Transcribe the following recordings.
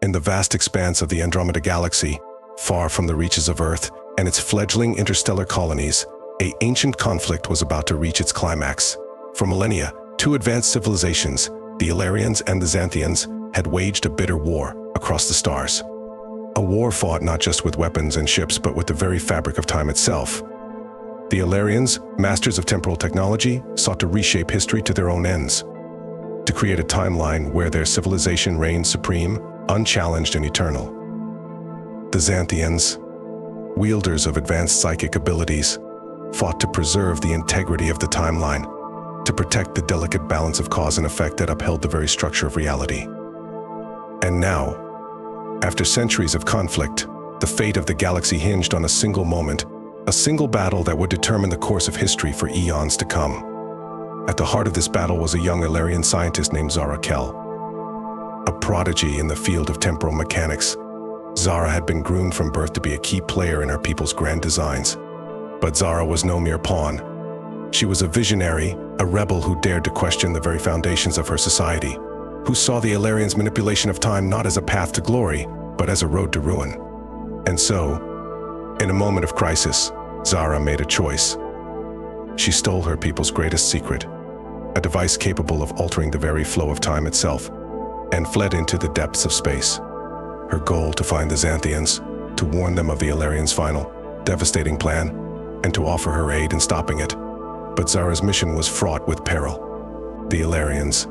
In the vast expanse of the Andromeda galaxy, far from the reaches of Earth and its fledgling interstellar colonies, an ancient conflict was about to reach its climax. For millennia, two advanced civilizations, the Illyrians and the Xanthians, had waged a bitter war across the stars. A war fought not just with weapons and ships, but with the very fabric of time itself. The Illyrians, masters of temporal technology, sought to reshape history to their own ends, to create a timeline where their civilization reigned supreme, unchallenged and eternal. The Xanthians, wielders of advanced psychic abilities, fought to preserve the integrity of the timeline, to protect the delicate balance of cause and effect that upheld the very structure of reality. And now, after centuries of conflict, the fate of the galaxy hinged on a single moment, a single battle that would determine the course of history for eons to come. At the heart of this battle was a young Illyrian scientist named Zara Kell. A prodigy in the field of temporal mechanics, Zara had been groomed from birth to be a key player in her people's grand designs. But Zara was no mere pawn. She was a visionary, a rebel who dared to question the very foundations of her society, who saw the Illyrians' manipulation of time not as a path to glory, but as a road to ruin. And so, in a moment of crisis, Zara made a choice. She stole her people's greatest secret, a device capable of altering the very flow of time itself, and fled into the depths of space. Her goal to find the Xanthians, to warn them of the Illyrians' final, devastating plan, and to offer her aid in stopping it. But Zara's mission was fraught with peril. The Illyrians,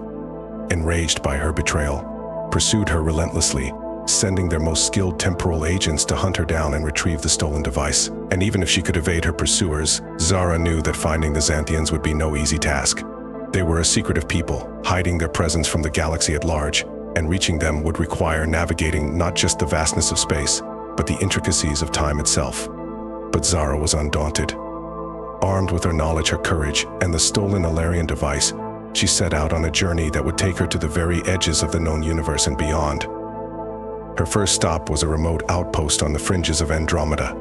enraged by her betrayal, pursued her relentlessly, sending their most skilled temporal agents to hunt her down and retrieve the stolen device. And even if she could evade her pursuers, Zara knew that finding the Xanthians would be no easy task. They were a secretive people, hiding their presence from the galaxy at large, and reaching them would require navigating not just the vastness of space, but the intricacies of time itself. But Zara was undaunted. Armed with her knowledge, her courage, and the stolen Illyrian device, she set out on a journey that would take her to the very edges of the known universe and beyond. Her first stop was a remote outpost on the fringes of Andromeda,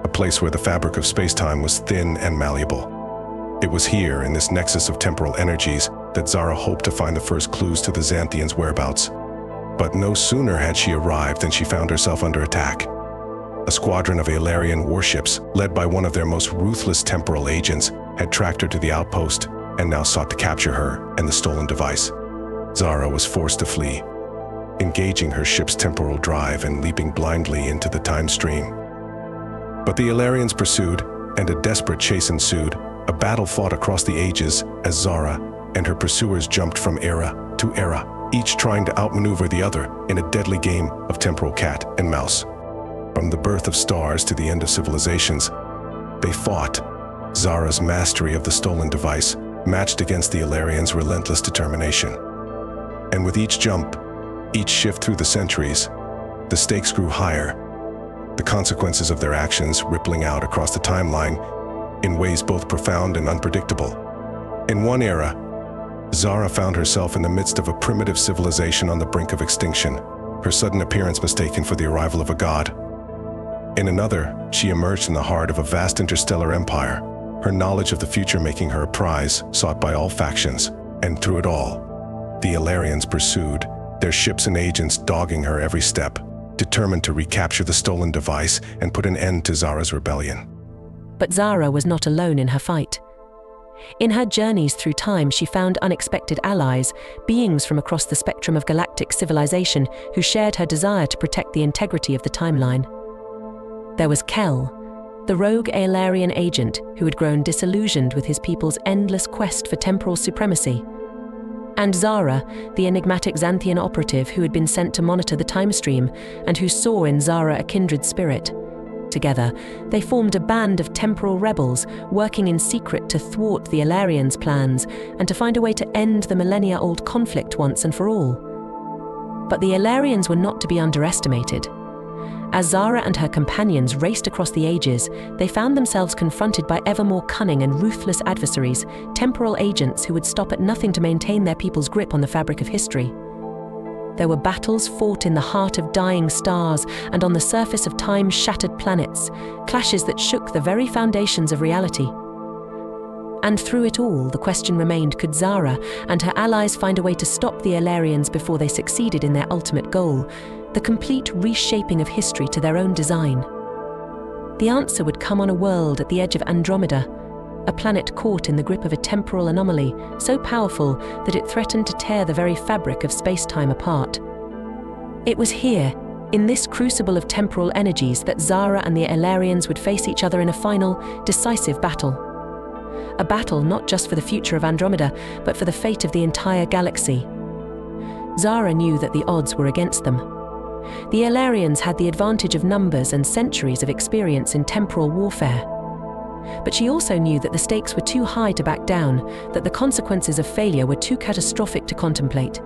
a place where the fabric of space-time was thin and malleable. It was here, in this nexus of temporal energies, that Zara hoped to find the first clues to the Xanthians' whereabouts. But no sooner had she arrived than she found herself under attack. A squadron of Illyrian warships, led by one of their most ruthless temporal agents, had tracked her to the outpost and now sought to capture her and the stolen device. Zara was forced to flee, engaging her ship's temporal drive and leaping blindly into the time stream. But the Illyrians pursued, and a desperate chase ensued, a battle fought across the ages as Zara and her pursuers jumped from era to era, each trying to outmaneuver the other in a deadly game of temporal cat and mouse. From the birth of stars to the end of civilizations, they fought. Zara's mastery of the stolen device matched against the Illyrians' relentless determination. And with each jump, each shift through the centuries, the stakes grew higher, the consequences of their actions rippling out across the timeline in ways both profound and unpredictable. In one era, Zara found herself in the midst of a primitive civilization on the brink of extinction, her sudden appearance mistaken for the arrival of a god. In another, she emerged in the heart of a vast interstellar empire, her knowledge of the future making her a prize sought by all factions. And through it all, the Illyrians pursued, their ships and agents dogging her every step, determined to recapture the stolen device and put an end to Zara's rebellion. But Zara was not alone in her fight. In her journeys through time, she found unexpected allies, beings from across the spectrum of galactic civilization who shared her desire to protect the integrity of the timeline. There was Kell, the rogue Illyrian agent who had grown disillusioned with his people's endless quest for temporal supremacy, and Zara, the enigmatic Xanthian operative who had been sent to monitor the time stream and who saw in Zara a kindred spirit. Together, they formed a band of temporal rebels working in secret to thwart the Illyrians' plans and to find a way to end the millennia-old conflict once and for all. But the Illyrians were not to be underestimated. As Zara and her companions raced across the ages, they found themselves confronted by ever more cunning and ruthless adversaries, temporal agents who would stop at nothing to maintain their people's grip on the fabric of history. There were battles fought in the heart of dying stars and on the surface of time-shattered planets, clashes that shook the very foundations of reality. And through it all, the question remained, could Zara and her allies find a way to stop the Illyrians before they succeeded in their ultimate goal, the complete reshaping of history to their own design. The answer would come on a world at the edge of Andromeda, a planet caught in the grip of a temporal anomaly so powerful that it threatened to tear the very fabric of space-time apart. It was here, in this crucible of temporal energies, that Zara and the Illyrians would face each other in a final, decisive battle. A battle not just for the future of Andromeda, but for the fate of the entire galaxy. Zara knew that the odds were against them. The Illyrians had the advantage of numbers and centuries of experience in temporal warfare. But she also knew that the stakes were too high to back down, that the consequences of failure were too catastrophic to contemplate.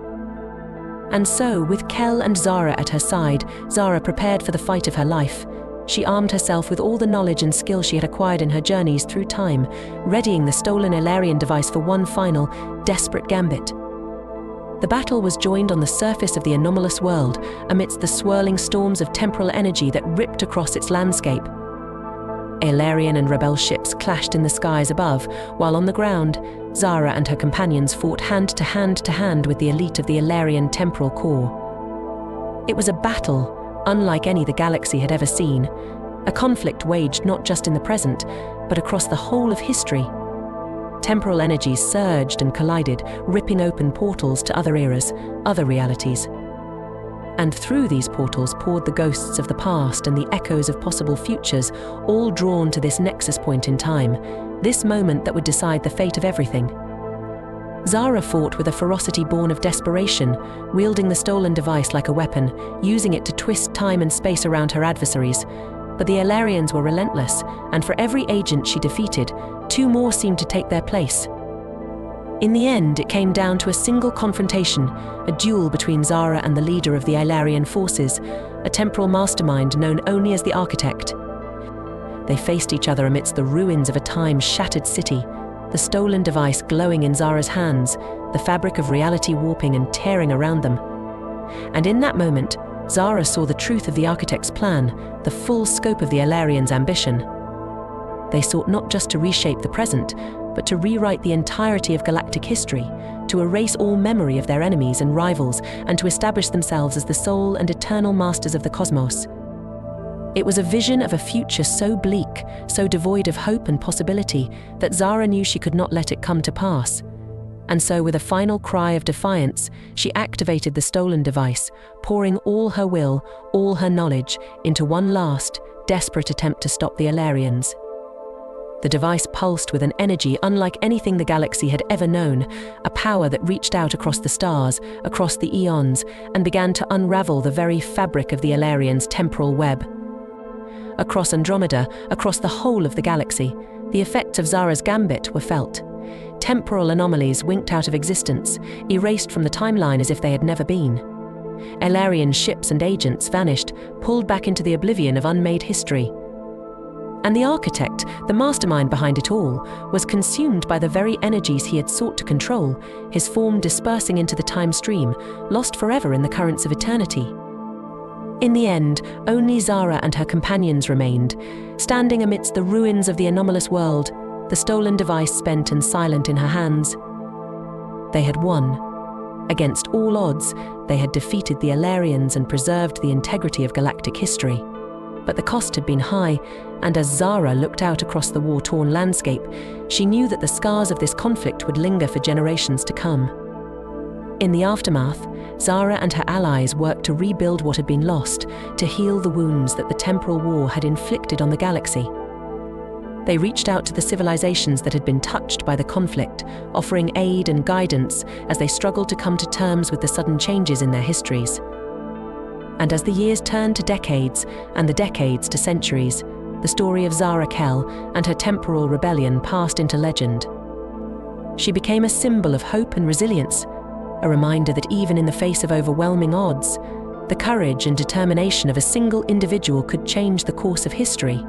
And so, with Kell and Zara at her side, Zara prepared for the fight of her life. She armed herself with all the knowledge and skill she had acquired in her journeys through time, readying the stolen Illyrian device for one final, desperate gambit. The battle was joined on the surface of the anomalous world, amidst the swirling storms of temporal energy that ripped across its landscape. Illyrian and rebel ships clashed in the skies above, while on the ground, Zara and her companions fought hand to hand with the elite of the Illyrian temporal core. It was a battle unlike any the galaxy had ever seen, a conflict waged not just in the present, but across the whole of history. Temporal energies surged and collided, ripping open portals to other eras, other realities. And through these portals poured the ghosts of the past and the echoes of possible futures, all drawn to this nexus point in time, this moment that would decide the fate of everything. Zara fought with a ferocity born of desperation, wielding the stolen device like a weapon, using it to twist time and space around her adversaries. But the Illyrians were relentless, and for every agent she defeated, two more seemed to take their place. In the end, it came down to a single confrontation, a duel between Zara and the leader of the Illyrian forces, a temporal mastermind known only as the Architect. They faced each other amidst the ruins of a time-shattered city, the stolen device glowing in Zara's hands, the fabric of reality warping and tearing around them. And in that moment, Zara saw the truth of the Architect's plan, the full scope of the Illyrians' ambition. They sought not just to reshape the present, but to rewrite the entirety of galactic history, to erase all memory of their enemies and rivals, and to establish themselves as the sole and eternal masters of the cosmos. It was a vision of a future so bleak, so devoid of hope and possibility, that Zara knew she could not let it come to pass. And so, with a final cry of defiance, she activated the stolen device, pouring all her will, all her knowledge, into one last, desperate attempt to stop the Illyrians. The device pulsed with an energy unlike anything the galaxy had ever known, a power that reached out across the stars, across the eons, and began to unravel the very fabric of the Illyrians' temporal web. Across Andromeda, across the whole of the galaxy, the effects of Zara's gambit were felt. Temporal anomalies winked out of existence, erased from the timeline as if they had never been. Illyrian ships and agents vanished, pulled back into the oblivion of unmade history. And the Architect, the mastermind behind it all, was consumed by the very energies he had sought to control, his form dispersing into the time stream, lost forever in the currents of eternity. In the end, only Zara and her companions remained, standing amidst the ruins of the anomalous world, the stolen device spent and silent in her hands. They had won. Against all odds, they had defeated the Illyrians and preserved the integrity of galactic history. But the cost had been high, and as Zara looked out across the war-torn landscape, she knew that the scars of this conflict would linger for generations to come. In the aftermath, Zara and her allies worked to rebuild what had been lost, to heal the wounds that the temporal war had inflicted on the galaxy. They reached out to the civilizations that had been touched by the conflict, offering aid and guidance as they struggled to come to terms with the sudden changes in their histories. And as the years turned to decades, and the decades to centuries, the story of Zara Kell and her temporal rebellion passed into legend. She became a symbol of hope and resilience, a reminder that even in the face of overwhelming odds, the courage and determination of a single individual could change the course of history.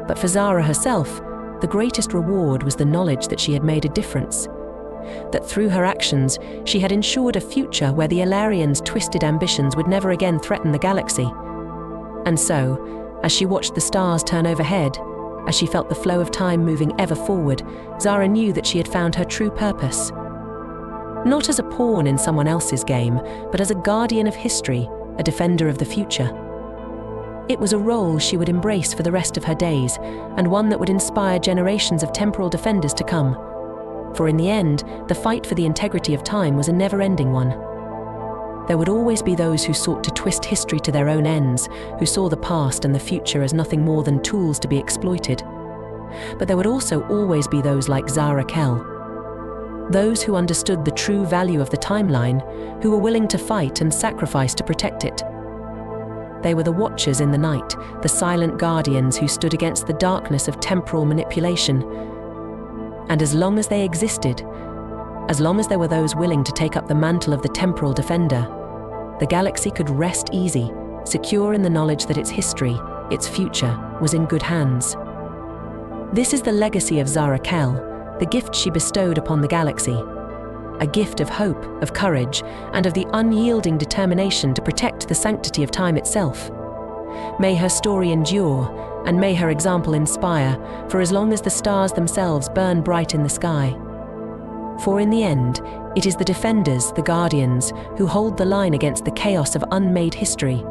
But for Zara herself, the greatest reward was the knowledge that she had made a difference, that through her actions, she had ensured a future where the Illyrians' twisted ambitions would never again threaten the galaxy. And so, as she watched the stars turn overhead, as she felt the flow of time moving ever forward, Zara knew that she had found her true purpose. Not as a pawn in someone else's game, but as a guardian of history, a defender of the future. It was a role she would embrace for the rest of her days, and one that would inspire generations of temporal defenders to come. For in the end, the fight for the integrity of time was a never-ending one. There would always be those who sought to twist history to their own ends, who saw the past and the future as nothing more than tools to be exploited. But there would also always be those like Zara Kell. Those who understood the true value of the timeline, who were willing to fight and sacrifice to protect it. They were the watchers in the night, the silent guardians who stood against the darkness of temporal manipulation. And as long as they existed, as long as there were those willing to take up the mantle of the temporal defender, the galaxy could rest easy, secure in the knowledge that its history, its future, was in good hands. This is the legacy of Zara Kell, the gift she bestowed upon the galaxy. A gift of hope, of courage, and of the unyielding determination to protect the sanctity of time itself. May her story endure, and may her example inspire, for as long as the stars themselves burn bright in the sky. For in the end, it is the defenders, the guardians, who hold the line against the chaos of unmade history.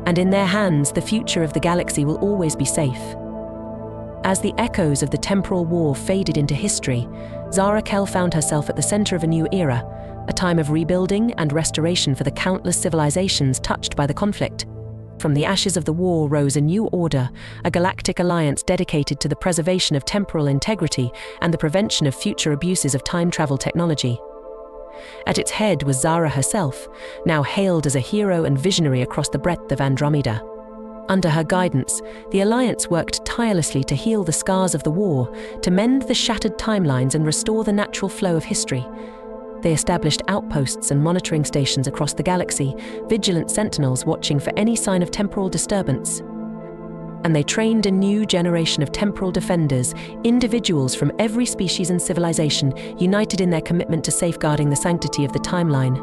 And in their hands, the future of the galaxy will always be safe. As the echoes of the temporal war faded into history, Zara Kell found herself at the center of a new era, a time of rebuilding and restoration for the countless civilizations touched by the conflict. From the ashes of the war rose a new order, a galactic alliance dedicated to the preservation of temporal integrity and the prevention of future abuses of time travel technology. At its head was Zara herself, now hailed as a hero and visionary across the breadth of Andromeda. Under her guidance, the Alliance worked tirelessly to heal the scars of the war, to mend the shattered timelines and restore the natural flow of history. They established outposts and monitoring stations across the galaxy, vigilant sentinels watching for any sign of temporal disturbance. And they trained a new generation of temporal defenders, individuals from every species and civilization, united in their commitment to safeguarding the sanctity of the timeline.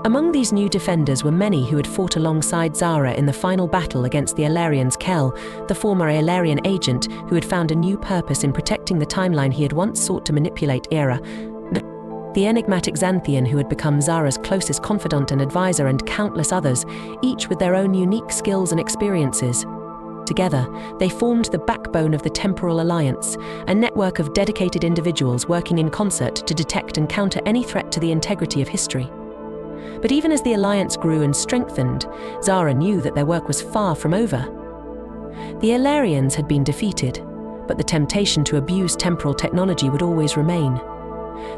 Among these new defenders were many who had fought alongside Zara in the final battle against the Ilarians. Kell, the former Ilarian agent who had found a new purpose in protecting the timeline he had once sought to manipulate. The enigmatic Xanthian who had become Zara's closest confidant and advisor, and countless others, each with their own unique skills and experiences. Together, they formed the backbone of the Temporal Alliance, a network of dedicated individuals working in concert to detect and counter any threat to the integrity of history. But even as the alliance grew and strengthened, Zara knew that their work was far from over. The Ilarians had been defeated, but the temptation to abuse temporal technology would always remain.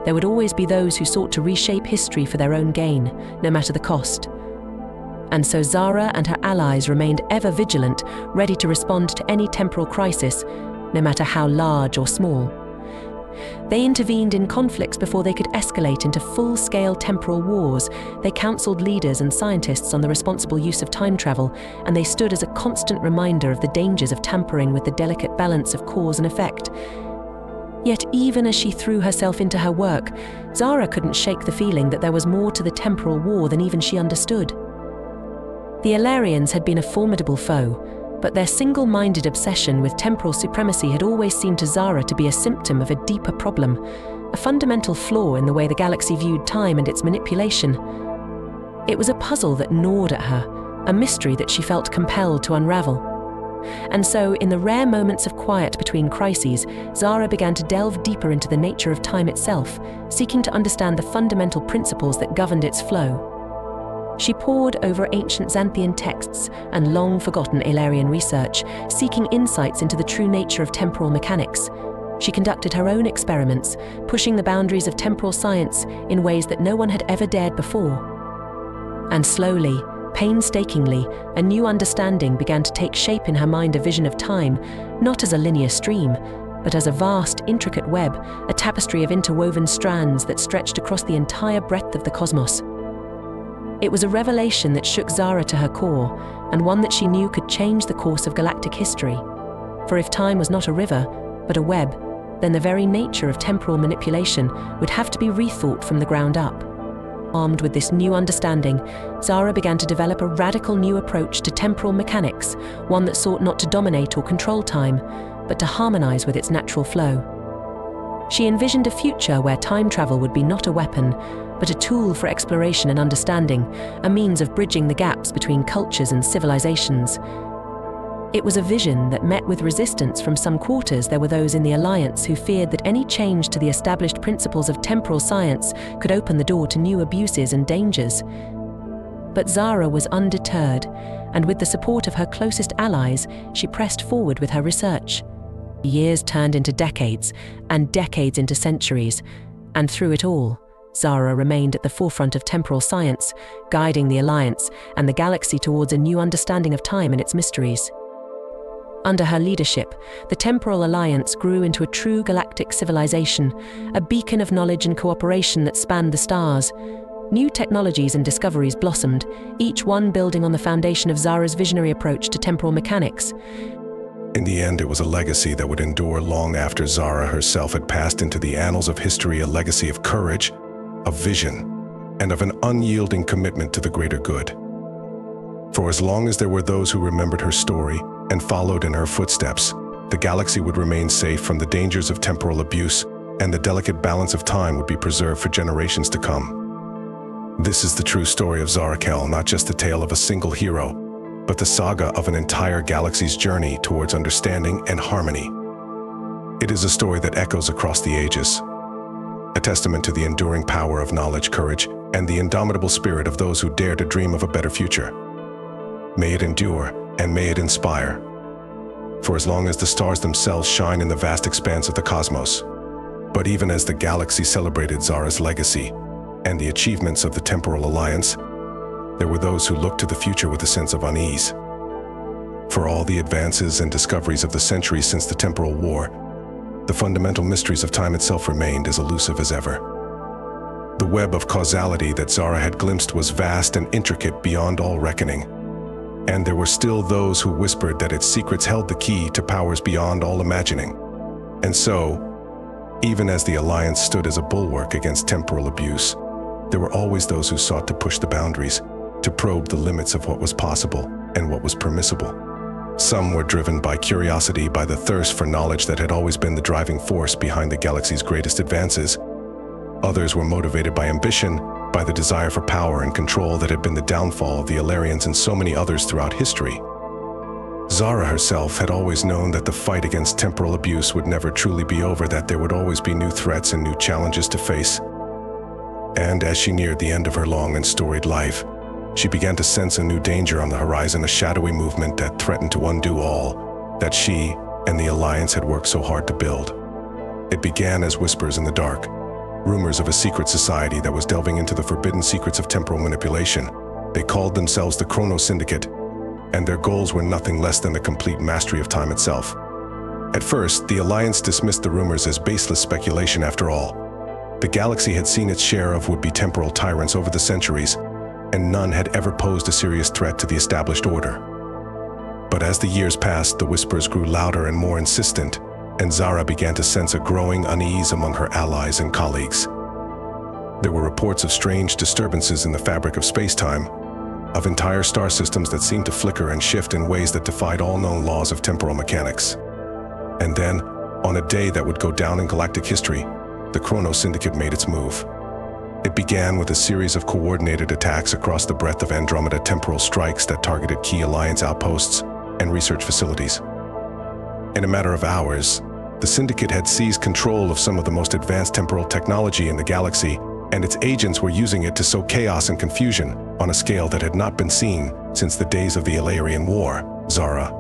There would always be those who sought to reshape history for their own gain, no matter the cost. And so Zara and her allies remained ever vigilant, ready to respond to any temporal crisis, no matter how large or small. They intervened in conflicts before they could escalate into full-scale temporal wars. They counseled leaders and scientists on the responsible use of time travel, and they stood as a constant reminder of the dangers of tampering with the delicate balance of cause and effect. Yet even as she threw herself into her work, Zara couldn't shake the feeling that there was more to the temporal war than even she understood. The Ilarians had been a formidable foe, but their single-minded obsession with temporal supremacy had always seemed to Zara to be a symptom of a deeper problem, a fundamental flaw in the way the galaxy viewed time and its manipulation. It was a puzzle that gnawed at her, a mystery that she felt compelled to unravel. And so, in the rare moments of quiet between crises, Zara began to delve deeper into the nature of time itself, seeking to understand the fundamental principles that governed its flow. She pored over ancient Xanthian texts and long-forgotten Ilarian research, seeking insights into the true nature of temporal mechanics. She conducted her own experiments, pushing the boundaries of temporal science in ways that no one had ever dared before. And slowly, painstakingly, a new understanding began to take shape in her mind, a vision of time, not as a linear stream, but as a vast, intricate web, a tapestry of interwoven strands that stretched across the entire breadth of the cosmos. It was a revelation that shook Zara to her core, and one that she knew could change the course of galactic history. For if time was not a river, but a web, then the very nature of temporal manipulation would have to be rethought from the ground up. Armed with this new understanding, Zara began to develop a radical new approach to temporal mechanics, one that sought not to dominate or control time, but to harmonize with its natural flow. She envisioned a future where time travel would be not a weapon, but a tool for exploration and understanding, a means of bridging the gaps between cultures and civilizations. It was a vision that met with resistance from some quarters. There were those in the Alliance who feared that any change to the established principles of temporal science could open the door to new abuses and dangers. But Zara was undeterred, and with the support of her closest allies, she pressed forward with her research. Years turned into decades, and decades into centuries, and through it all, Zara remained at the forefront of temporal science, guiding the Alliance and the galaxy towards a new understanding of time and its mysteries. Under her leadership, the Temporal Alliance grew into a true galactic civilization, a beacon of knowledge and cooperation that spanned the stars. New technologies and discoveries blossomed, each one building on the foundation of Zara's visionary approach to temporal mechanics. In the end, it was a legacy that would endure long after Zara herself had passed into the annals of history, a legacy of courage, of vision, and of an unyielding commitment to the greater good. For as long as there were those who remembered her story and followed in her footsteps, the galaxy would remain safe from the dangers of temporal abuse, and the delicate balance of time would be preserved for generations to come. This is the true story of Zara Kell, not just the tale of a single hero, but the saga of an entire galaxy's journey towards understanding and harmony. It is a story that echoes across the ages, a testament to the enduring power of knowledge, courage, and the indomitable spirit of those who dare to dream of a better future. May it endure, and may it inspire. For as long as the stars themselves shine in the vast expanse of the cosmos. But even as the galaxy celebrated Zara's legacy and the achievements of the Temporal Alliance, there were those who looked to the future with a sense of unease. For all the advances and discoveries of the centuries since the Temporal War, the fundamental mysteries of time itself remained as elusive as ever. The web of causality that Zara had glimpsed was vast and intricate beyond all reckoning, and there were still those who whispered that its secrets held the key to powers beyond all imagining. And so, even as the Alliance stood as a bulwark against temporal abuse, there were always those who sought to push the boundaries, to probe the limits of what was possible and what was permissible. Some were driven by curiosity, by the thirst for knowledge that had always been the driving force behind the galaxy's greatest advances. Others were motivated by ambition, by the desire for power and control that had been the downfall of the Illyrians and so many others throughout history. Zara herself had always known that the fight against temporal abuse would never truly be over, that there would always be new threats and new challenges to face. And as she neared the end of her long and storied life, she began to sense a new danger on the horizon, a shadowy movement that threatened to undo all that she and the Alliance had worked so hard to build. It began as whispers in the dark, rumors of a secret society that was delving into the forbidden secrets of temporal manipulation. They called themselves the Chrono Syndicate, and their goals were nothing less than the complete mastery of time itself. At first, the Alliance dismissed the rumors as baseless speculation. After all, the galaxy had seen its share of would-be temporal tyrants over the centuries, and none had ever posed a serious threat to the established order. But as the years passed, the whispers grew louder and more insistent, and Zara began to sense a growing unease among her allies and colleagues. There were reports of strange disturbances in the fabric of space-time, of entire star systems that seemed to flicker and shift in ways that defied all known laws of temporal mechanics. And then, on a day that would go down in galactic history, the Chrono Syndicate made its move. It began with a series of coordinated attacks across the breadth of Andromeda, temporal strikes that targeted key Alliance outposts and research facilities. In a matter of hours, the Syndicate had seized control of some of the most advanced temporal technology in the galaxy, and its agents were using it to sow chaos and confusion on a scale that had not been seen since the days of the Illyrian War. Zara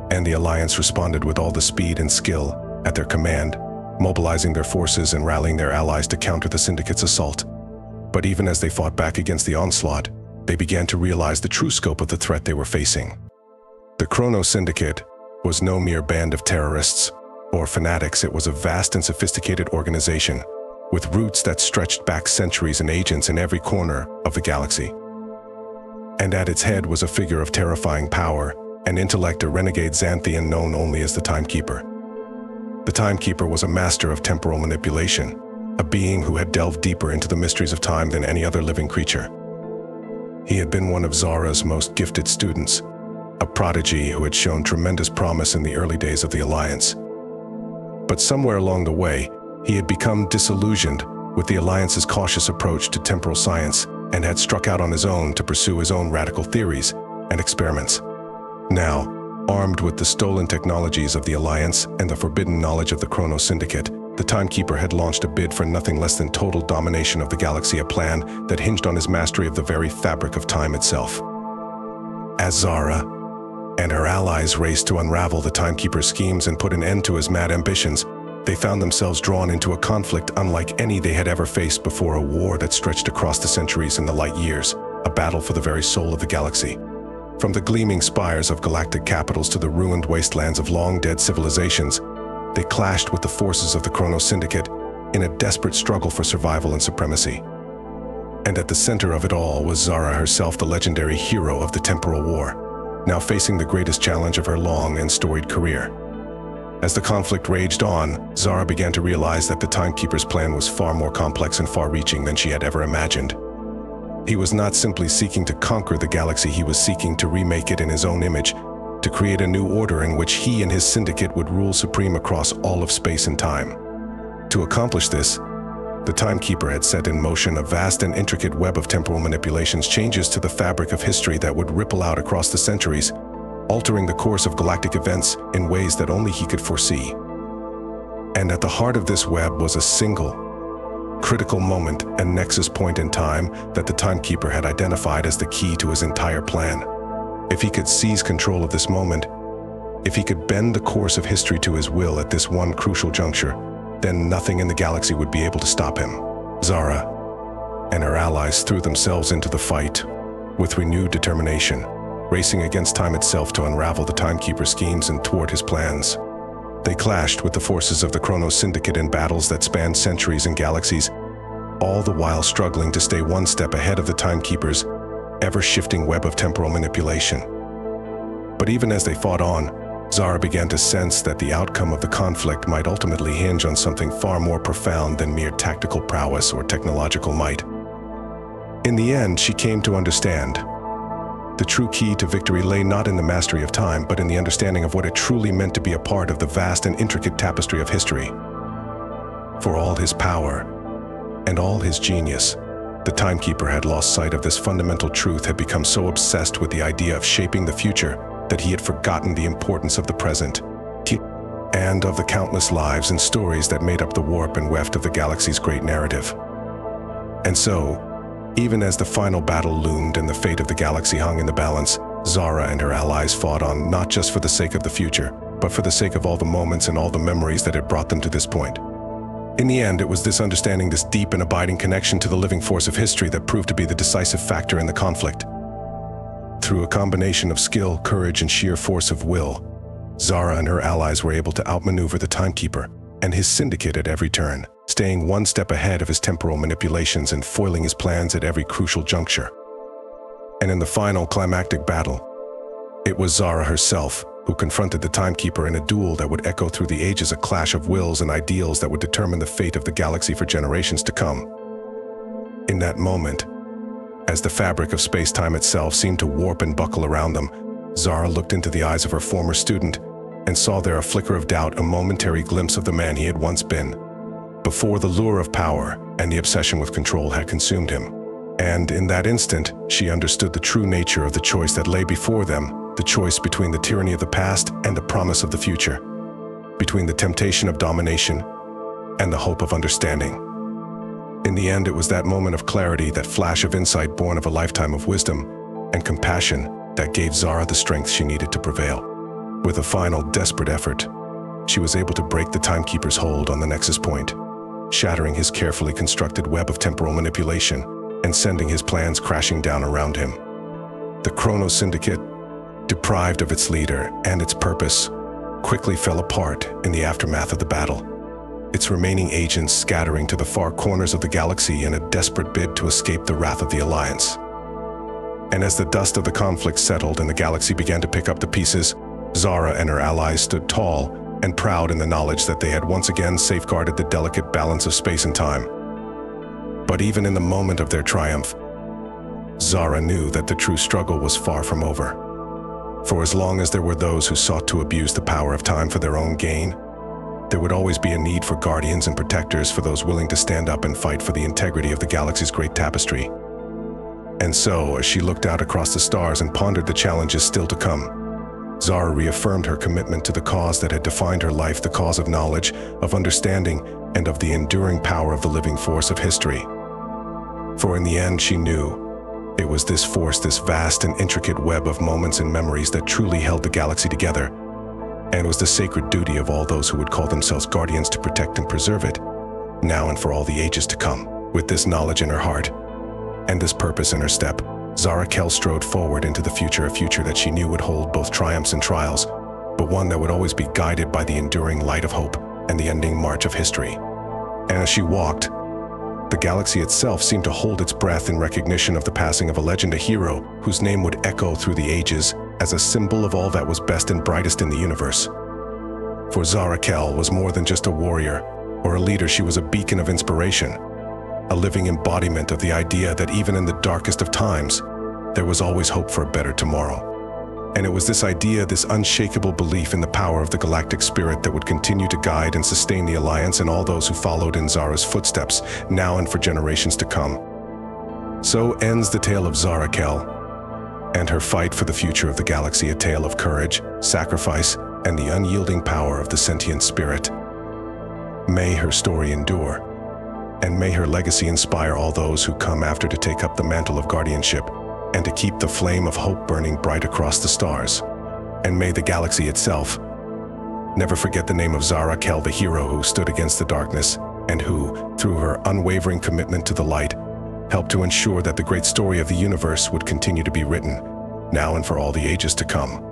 and the Alliance responded with all the speed and skill at their command, mobilizing their forces and rallying their allies to counter the Syndicate's assault. But even as they fought back against the onslaught, they began to realize the true scope of the threat they were facing. The Chrono Syndicate was no mere band of terrorists or fanatics. It was a vast and sophisticated organization with roots that stretched back centuries and agents in every corner of the galaxy. And at its head was a figure of terrifying power and intellect, a renegade Xanthian known only as the Timekeeper. The Timekeeper was a master of temporal manipulation, a being who had delved deeper into the mysteries of time than any other living creature. He had been one of Zara's most gifted students, a prodigy who had shown tremendous promise in the early days of the Alliance. But somewhere along the way, he had become disillusioned with the Alliance's cautious approach to temporal science, and had struck out on his own to pursue his own radical theories and experiments. Now, armed with the stolen technologies of the Alliance and the forbidden knowledge of the Chrono Syndicate, the Timekeeper had launched a bid for nothing less than total domination of the galaxy, a plan that hinged on his mastery of the very fabric of time itself. As Zara and her allies raced to unravel the Timekeeper's schemes and put an end to his mad ambitions, they found themselves drawn into a conflict unlike any they had ever faced before, a war that stretched across the centuries and the light years, a battle for the very soul of the galaxy. From the gleaming spires of galactic capitals to the ruined wastelands of long-dead civilizations, they clashed with the forces of the Chrono Syndicate in a desperate struggle for survival and supremacy. And at the center of it all was Zara herself, the legendary hero of the temporal war, now facing the greatest challenge of her long and storied career. As the conflict raged on, Zara began to realize that the Timekeeper's plan was far more complex and far-reaching than she had ever imagined. He was not simply seeking to conquer the galaxy, he was seeking to remake it in his own image, to create a new order in which he and his syndicate would rule supreme across all of space and time. To accomplish this, the Timekeeper had set in motion a vast and intricate web of temporal manipulations, changes to the fabric of history that would ripple out across the centuries, altering the course of galactic events in ways that only he could foresee. And at the heart of this web was a single, critical moment and nexus point in time that the Timekeeper had identified as the key to his entire plan. If he could seize control of this moment, if he could bend the course of history to his will at this one crucial juncture, then nothing in the galaxy would be able to stop him. Zara and her allies threw themselves into the fight with renewed determination, racing against time itself to unravel the Timekeeper's schemes and thwart his plans. They clashed with the forces of the Chrono Syndicate in battles that spanned centuries and galaxies, all the while struggling to stay one step ahead of the Timekeeper's ever-shifting web of temporal manipulation. But even as they fought on, Zara began to sense that the outcome of the conflict might ultimately hinge on something far more profound than mere tactical prowess or technological might. In the end, she came to understand the true key to victory lay not in the mastery of time, but in the understanding of what it truly meant to be a part of the vast and intricate tapestry of history. For all his power and all his genius, the Timekeeper had lost sight of this fundamental truth, had become so obsessed with the idea of shaping the future that he had forgotten the importance of the present and of the countless lives and stories that made up the warp and weft of the galaxy's great narrative. And so, even as the final battle loomed and the fate of the galaxy hung in the balance, Zara and her allies fought on, not just for the sake of the future, but for the sake of all the moments and all the memories that had brought them to this point. In the end, it was this understanding, this deep and abiding connection to the living force of history that proved to be the decisive factor in the conflict. Through a combination of skill, courage, and sheer force of will, Zara and her allies were able to outmaneuver the Timekeeper and his syndicate at every turn, staying one step ahead of his temporal manipulations and foiling his plans at every crucial juncture. And in the final climactic battle, it was Zara herself who confronted the Timekeeper in a duel that would echo through the ages, a clash of wills and ideals that would determine the fate of the galaxy for generations to come. In that moment, as the fabric of space-time itself seemed to warp and buckle around them, Zara looked into the eyes of her former student and saw there a flicker of doubt, a momentary glimpse of the man he had once been, before the lure of power and the obsession with control had consumed him. And in that instant, she understood the true nature of the choice that lay before them, the choice between the tyranny of the past and the promise of the future, between the temptation of domination and the hope of understanding. In the end, it was that moment of clarity, that flash of insight born of a lifetime of wisdom and compassion, that gave Zara the strength she needed to prevail. With a final, desperate effort, she was able to break the Timekeeper's hold on the nexus point, shattering his carefully constructed web of temporal manipulation and sending his plans crashing down around him. The Chrono Syndicate, deprived of its leader and its purpose, quickly fell apart in the aftermath of the battle, its remaining agents scattering to the far corners of the galaxy in a desperate bid to escape the wrath of the Alliance. And as the dust of the conflict settled and the galaxy began to pick up the pieces, Zara and her allies stood tall and proud in the knowledge that they had once again safeguarded the delicate balance of space and time. But even in the moment of their triumph, Zara knew that the true struggle was far from over. For as long as there were those who sought to abuse the power of time for their own gain, there would always be a need for guardians and protectors, for those willing to stand up and fight for the integrity of the galaxy's great tapestry. And so, as she looked out across the stars and pondered the challenges still to come, Zara reaffirmed her commitment to the cause that had defined her life, the cause of knowledge, of understanding, and of the enduring power of the living force of history. For in the end, she knew it was this force, this vast and intricate web of moments and memories that truly held the galaxy together, and it was the sacred duty of all those who would call themselves guardians to protect and preserve it, now and for all the ages to come. With this knowledge in her heart, and this purpose in her step, Zara Kell strode forward into the future, a future that she knew would hold both triumphs and trials, but one that would always be guided by the enduring light of hope and the ending march of history. And as she walked, the galaxy itself seemed to hold its breath in recognition of the passing of a legend, a hero whose name would echo through the ages as a symbol of all that was best and brightest in the universe. For Zara Kell was more than just a warrior or a leader. She was a beacon of inspiration, a living embodiment of the idea that even in the darkest of times, there was always hope for a better tomorrow. And it was this idea, this unshakable belief in the power of the galactic spirit, that would continue to guide and sustain the Alliance and all those who followed in Zara's footsteps, now and for generations to come. So ends the tale of Zara Kell and her fight for the future of the galaxy, a tale of courage, sacrifice, and the unyielding power of the sentient spirit. May her story endure, and may her legacy inspire all those who come after to take up the mantle of guardianship and to keep the flame of hope burning bright across the stars. And may the galaxy itself never forget the name of Zara Kell, the hero who stood against the darkness and who, through her unwavering commitment to the light, helped to ensure that the great story of the universe would continue to be written, now and for all the ages to come.